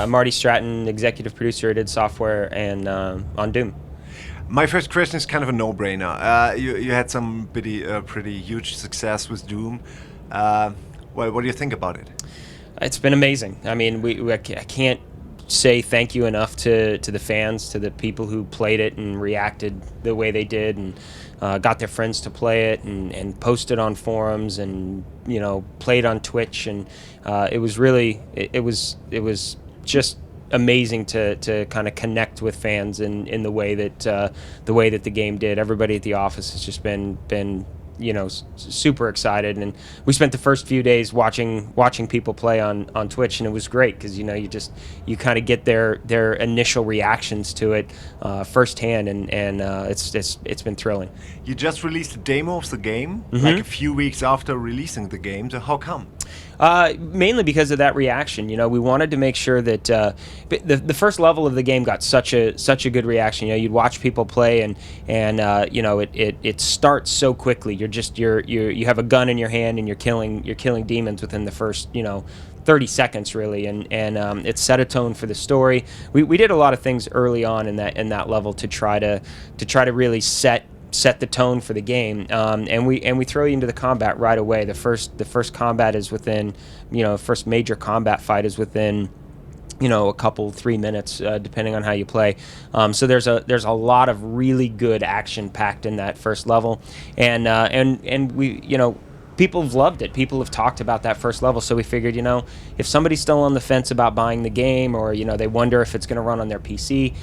Marty Straton, executive producer at ID Software and on Doom. My first question is kind of a no-brainer. You had some pretty huge success with Doom. What do you think about it? It's been amazing. I mean, I can't say thank you enough to the fans, to the people who played it and reacted the way they did, and got their friends to play it and posted on forums and played on Twitch, and it was really it was just amazing to kind of connect with fans in the way that the game did. Everybody at the office has just been super excited, and we spent the first few days watching people play on Twitch, and it was great because you kind of get their initial reactions to it firsthand, and it's been thrilling. You just released a demo of the game like a few weeks after releasing the game, so how come? Mainly because of that reaction. We wanted to make sure that the first level of the game got such a good reaction. You'd watch people play, and it starts so quickly. You have a gun in your hand, and you're killing demons within the first 30 seconds really, and it set a tone for the story. We did a lot of things early on in that level to try to really set the tone for the game, and we throw you into the combat right away. The first combat is within, first major combat fight is within, a couple 3 minutes, depending on how you play. So there's a lot of really good action packed in that first level, and we people have loved it. People have talked about that first level, so we figured, if somebody's still on the fence about buying the game, or they wonder if it's going to run on their PC,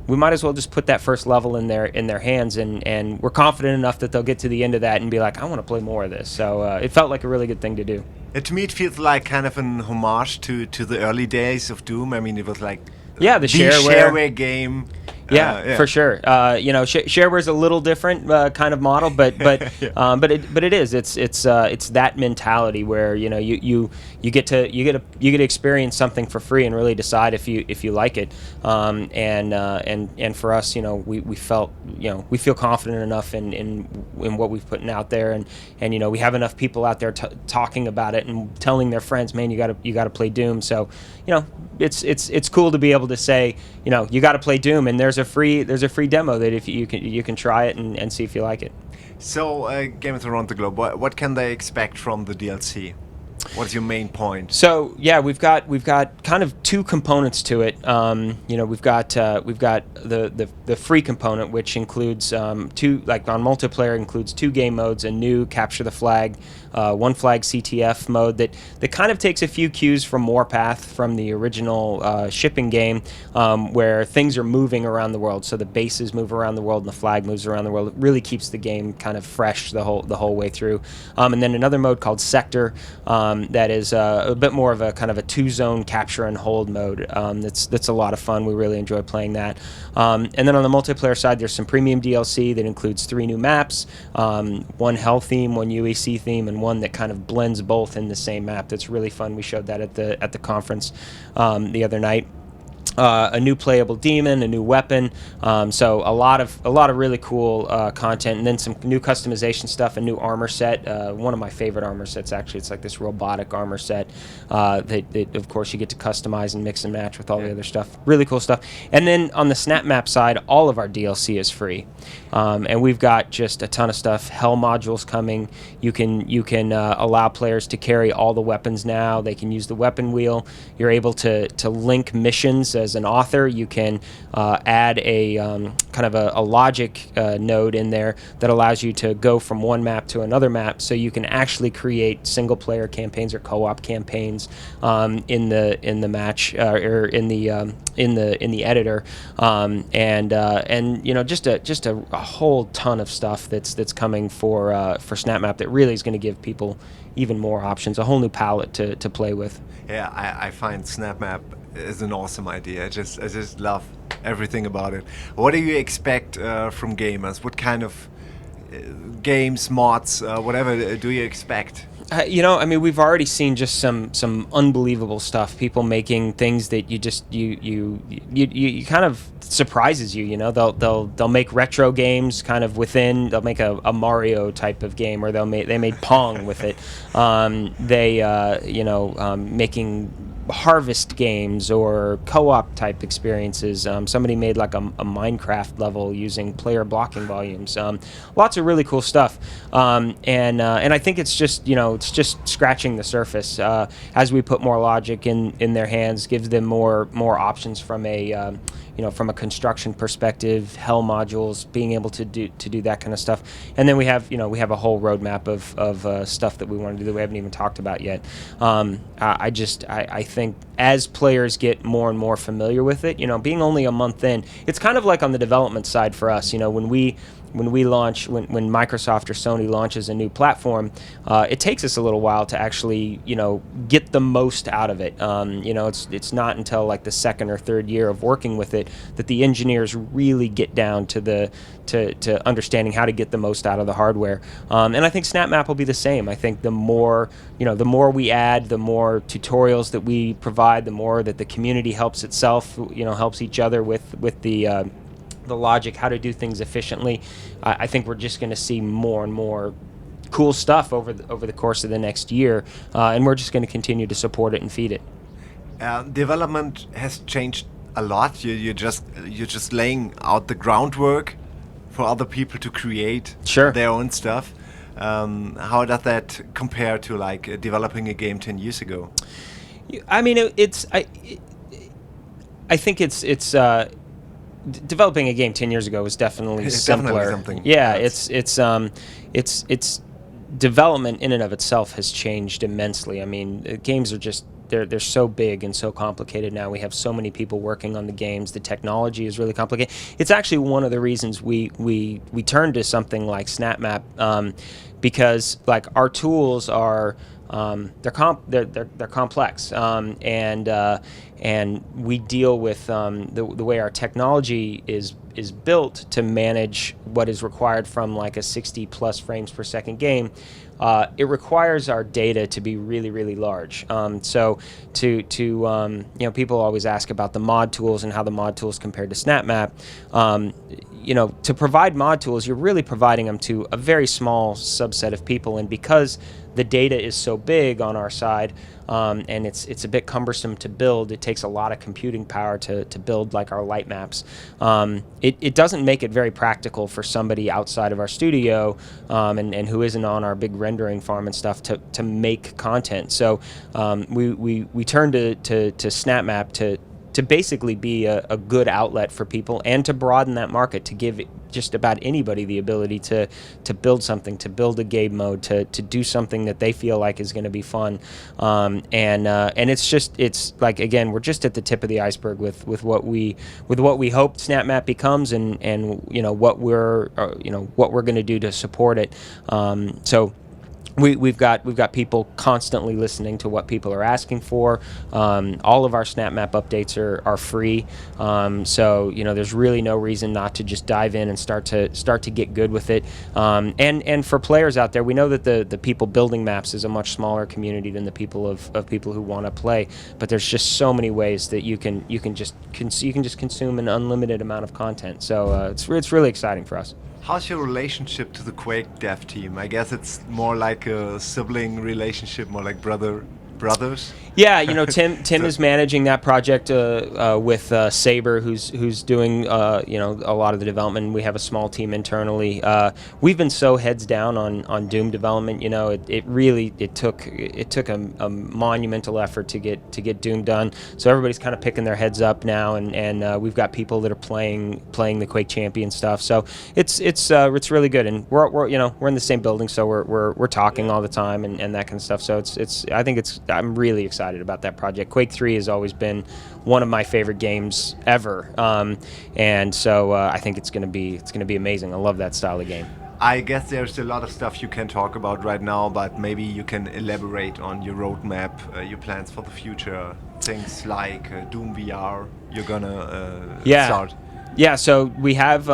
we might as well just put that first level in their hands, and we're confident enough that they'll get to the end of that and be like, I want to play more of this. So it felt like a really good thing to do. To me, it feels like kind of an homage to the early days of Doom. I mean, it was like the shareware game. Yeah, for sure. Shareware's a little different kind of model, but yeah. but it is. It's that mentality where you get to experience something for free and really decide if you like it. And for us, we felt we feel confident enough in what we've put out there, and we have enough people out there talking about it and telling their friends, man, you got to play Doom. So it's cool to be able to say, you got to play Doom, and there's a free demo that if you can try it and see if you like it. So Gamers Around the Globe, what can they expect from the DLC? What's your main point? So yeah, we've got kind of two components to it. We've got the free component, which includes two, like on multiplayer, includes 2 game modes: a new capture the flag, one flag CTF mode that kind of takes a few cues from Warpath from the original shipping game, where things are moving around the world. So the bases move around the world and the flag moves around the world. It really keeps the game kind of fresh the whole way through. And then another mode called Sector. That is a bit more of a kind of a 2-zone capture and hold mode. That's a lot of fun. We really enjoy playing that. And then on the multiplayer side, there's some premium DLC that includes 3 new maps, one hell theme, one UAC theme, and one that kind of blends both in the same map. That's really fun. We showed that at the conference the other night. A new playable demon, a new weapon, so a lot of really cool content, and then some new customization stuff, a new armor set, one of my favorite armor sets actually. It's like this robotic armor set that of course you get to customize and mix and match with all the other stuff. Really cool stuff. And then on the Snap Map side, all of our DLC is free, and we've got just a ton of stuff. Hell modules coming. You can allow players to carry all the weapons now. They can use the weapon wheel. You're able to link missions. As an author, you can add a kind of a logic node in there that allows you to go from one map to another map, so you can actually create single-player campaigns or co-op campaigns in the match or in the editor, and just a whole ton of stuff that's coming for SnapMap that really is going to give people even more options, a whole new palette to play with. Yeah, I find SnapMap is an awesome idea. I just love everything about it. What do you expect from gamers? What kind of games, mods, whatever do you expect? I mean, we've already seen just some unbelievable stuff. People making things that you kind of surprises you. They'll make retro games kind of within. They'll make a Mario type of game, or they made Pong with it. They making harvest games or co-op type experiences. Somebody made like a Minecraft level using player blocking volumes. Lots of really cool stuff, and I think it's just it's just scratching the surface. As we put more logic in their hands, gives them more options from a from a construction perspective, hell modules, being able to do that kind of stuff. And then we have a whole roadmap of stuff that we want to do that we haven't even talked about yet. I think as players get more and more familiar with it, being only a month in, it's kind of like on the development side for us. When we launch, when Microsoft or Sony launches a new platform, it takes us a little while to actually, get the most out of it. It's not until like the second or third year of working with it that the engineers really get down to to understanding how to get the most out of the hardware. And I think SnapMap will be the same. I think the more we add, the more tutorials that we provide, the more that the community helps itself, helps each other with the logic, how to do things efficiently. I think we're just going to see more and more cool stuff over the course of the next year, and we're just going to continue to support it and feed it. Development has changed a lot. You're just laying out the groundwork for other people to create their own stuff. How does that compare to like developing a game 10 years ago? I mean, I think it's developing a game 10 years ago was definitely simpler. Something. Yeah, it's development in and of itself has changed immensely. I mean, games are just they're so big and so complicated now. We have so many people working on the games. The technology is really complicated. It's actually one of the reasons we turned to something like SnapMap, because like our tools are they're complex, and we deal with the way our technology is built to manage what is required from like a 60 plus frames per second game. It requires our data to be really, really large. So people always ask about the mod tools and how the mod tools compare to SnapMap. To provide mod tools, you're really providing them to a very small subset of people, and because the data is so big on our side, and it's a bit cumbersome to build. It takes a lot of computing power to build like our light maps. It doesn't make it very practical for somebody outside of our studio and who isn't on our big rendering farm and stuff to make content. So we turned to SnapMap to basically be a good outlet for people and to broaden that market, to give just about anybody the ability to build something, to build a game mode, to do something that they feel like is going to be fun. And it's like, again, we're just at the tip of the iceberg with what we hope SnapMap becomes, and what we're going to do to support it. So We've got people constantly listening to what people are asking for. All of our SnapMap updates are free, so there's really no reason not to just dive in and start to get good with it. And for players out there, we know that the people building maps is a much smaller community than the people of people who want to play. But there's just so many ways that you can just consume an unlimited amount of content. So it's really exciting for us. How's your relationship to the Quake dev team? I guess it's more like a sibling relationship, more like brothers. Yeah, Tim is managing that project with Saber, who's doing a lot of the development. We have a small team internally. We've been so heads down on Doom development. It took a monumental effort to get Doom done. So everybody's kind of picking their heads up now, and we've got people that are playing the Quake Champion stuff. So it's really good, and we're in the same building, so we're talking all the time and that kind of stuff. So I'm really excited about that project. Quake 3 has always been one of my favorite games ever, and so I think it's going to be amazing. I love that style of game. I guess there's a lot of stuff you can talk about right now, but maybe you can elaborate on your roadmap, your plans for the future, things like Doom VR. You're gonna start. Yeah, so we have,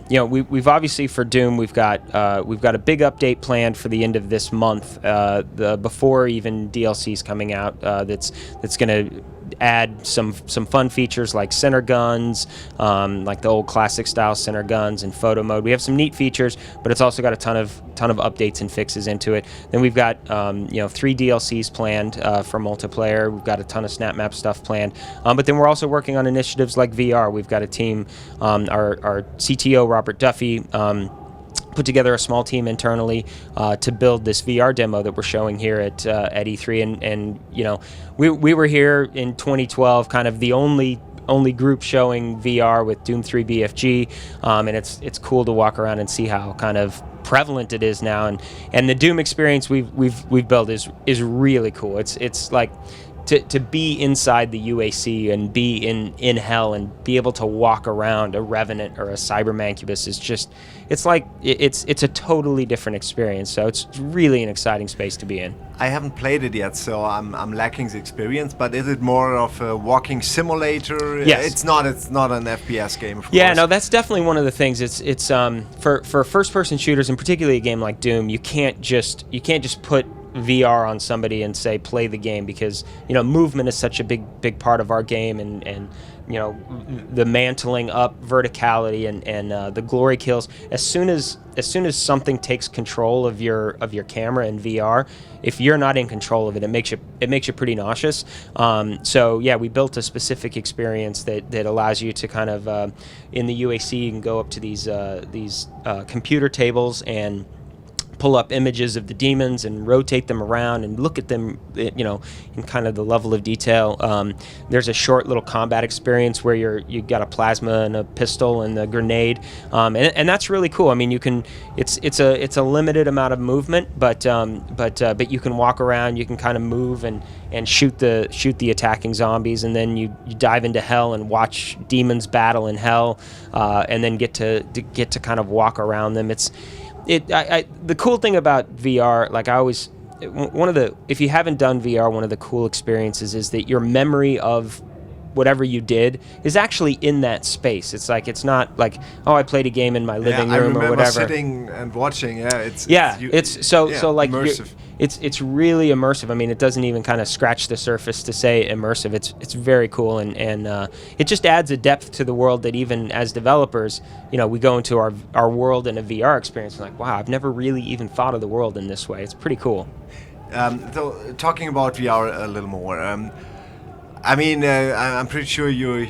we've obviously for Doom we've got a big update planned for the end of this month, before even DLC's coming out. That's going to add some fun features like center guns, like the old classic style center guns and photo mode. We have some neat features, but it's also got a ton of updates and fixes into it. Then we've got 3 DLCs planned for multiplayer. We've got a ton of snap map stuff planned, but then we're also working on initiatives like VR. We've got a team, our CTO Robert Duffy put together a small team internally to build this VR demo that we're showing here at E3, and we were here in 2012, kind of the only group showing VR with Doom 3 BFG, and it's cool to walk around and see how kind of prevalent it is now, and the Doom experience we've built is really cool. It's like to be inside the UAC and be in hell and be able to walk around a Revenant or a Cyber Mancubus is just, it's a totally different experience. So it's really an exciting space to be in. I haven't played it yet, so I'm lacking the experience. But is it more of a walking simulator? Yes. It's not an FPS game, of Yeah, course. no, that's definitely one of the things. It's for first-person shooters, and particularly a game like Doom, you can't just put VR on somebody and say play the game, because movement is such a big part of our game, and the mantling up, verticality, and the glory kills. As soon as something takes control of your camera in VR, if you're not in control of it, it makes you pretty nauseous. So yeah, we built a specific experience that allows you to kind of in the UAC, you can go up to these computer tables and pull up images of the demons and rotate them around and look at them, in kind of the level of detail. There's a short little combat experience where you got a plasma and a pistol and a grenade, and that's really cool. I mean, you can, it's a limited amount of movement, but you can walk around, you can kind of move and shoot the attacking zombies, and then you dive into hell and watch demons battle in hell, and then get to kind of walk around them. The cool thing about VR, like if you haven't done VR, one of the cool experiences is that your memory of whatever you did is actually in that space. It's not like, oh, I played a game in my living room or whatever. Sitting and watching. It's immersive. It's really immersive. I mean, it doesn't even kind of scratch the surface to say immersive. It's very cool, and it just adds a depth to the world that even as developers, we go into our world in a VR experience and like, wow, I've never really even thought of the world in this way. It's pretty cool. So talking about VR a little more, I'm pretty sure you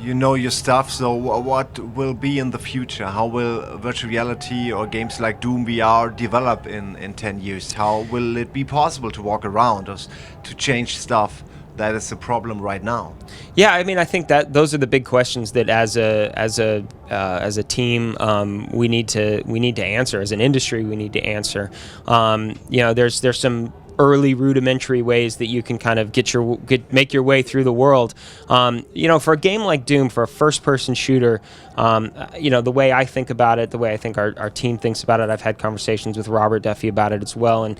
know your stuff, so what will be in the future? How will virtual reality or games like Doom VR develop in 10 years? How will it be possible to walk around or to change stuff that is a problem right now? Yeah, I mean, I think that those are the big questions that as a team we need to answer. As an industry, we need to answer. There's some early rudimentary ways that you can kind of make your way through the world. For a game like Doom, for a first-person shooter, the way I think about it, the way I think our team thinks about it, I've had conversations with Robert Duffy about it as well, and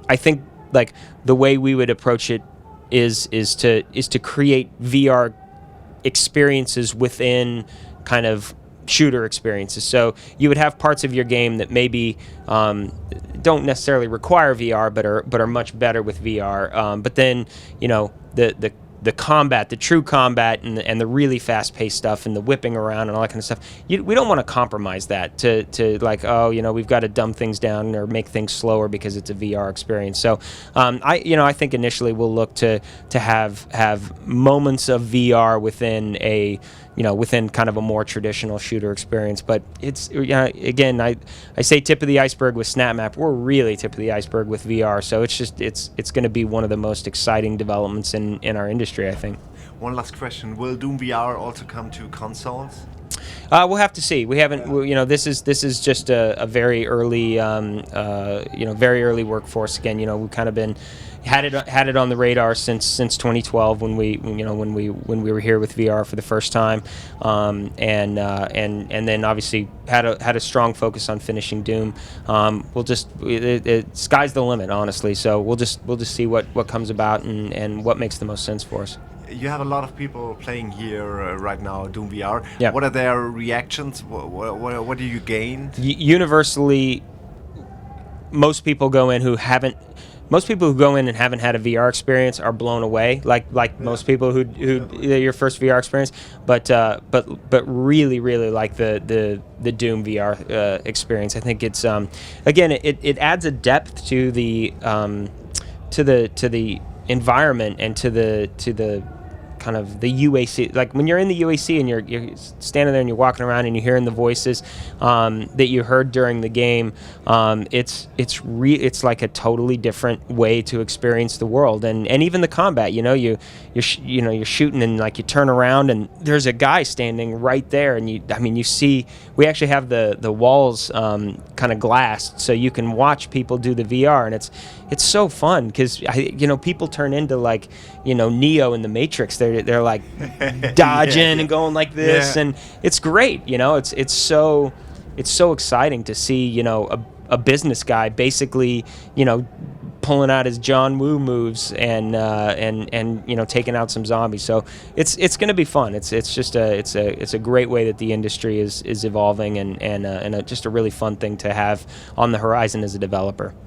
I think like the way we would approach it is to create VR experiences within kind of shooter experiences. So you would have parts of your game that maybe don't necessarily require VR, but are much better with VR. But then the combat, the true combat, and the really fast-paced stuff, and the whipping around and all that kind of stuff, we don't want to compromise that to like, we've got to dumb things down or make things slower because it's a VR experience. So I think initially we'll look to have moments of VR within kind of a more traditional shooter experience. But it's again, I say tip of the iceberg with SnapMap. We're really tip of the iceberg with VR. So it's going to be one of the most exciting developments in our industry, I think. One last question: will Doom VR also come to consoles? We'll have to see. We haven't. This is just a very early, very early workforce. Again, we've kind of been had it on the radar since 2012 when we were here with VR for the first time, and then obviously had a strong focus on finishing Doom. Sky's the limit, honestly. So we'll just see what comes about and what makes the most sense for us. You have a lot of people playing here right now, Doom VR. Yeah. What are their reactions? What do you gain? Universally, most people go in who haven't most people who go in and haven't had a VR experience are blown away, like most people who your first VR experience, but really like the Doom VR experience. I think it's again it adds a depth to the environment and to the kind of the UAC. Like when you're in the UAC and you're standing there and you're walking around and you're hearing the voices that you heard during the game, it's like a totally different way to experience the world, and even the combat. You're shooting and like you turn around and there's a guy standing right there, and you see. We actually have the walls kind of glassed so you can watch people do the VR, and it's so fun because people turn into like Neo in the Matrix. They're like dodging and going like this, and it's great. It's so exciting to see a business guy basically pulling out his John Woo moves and taking out some zombies. So it's going to be fun. It's a great way that the industry is evolving, and just a really fun thing to have on the horizon as a developer.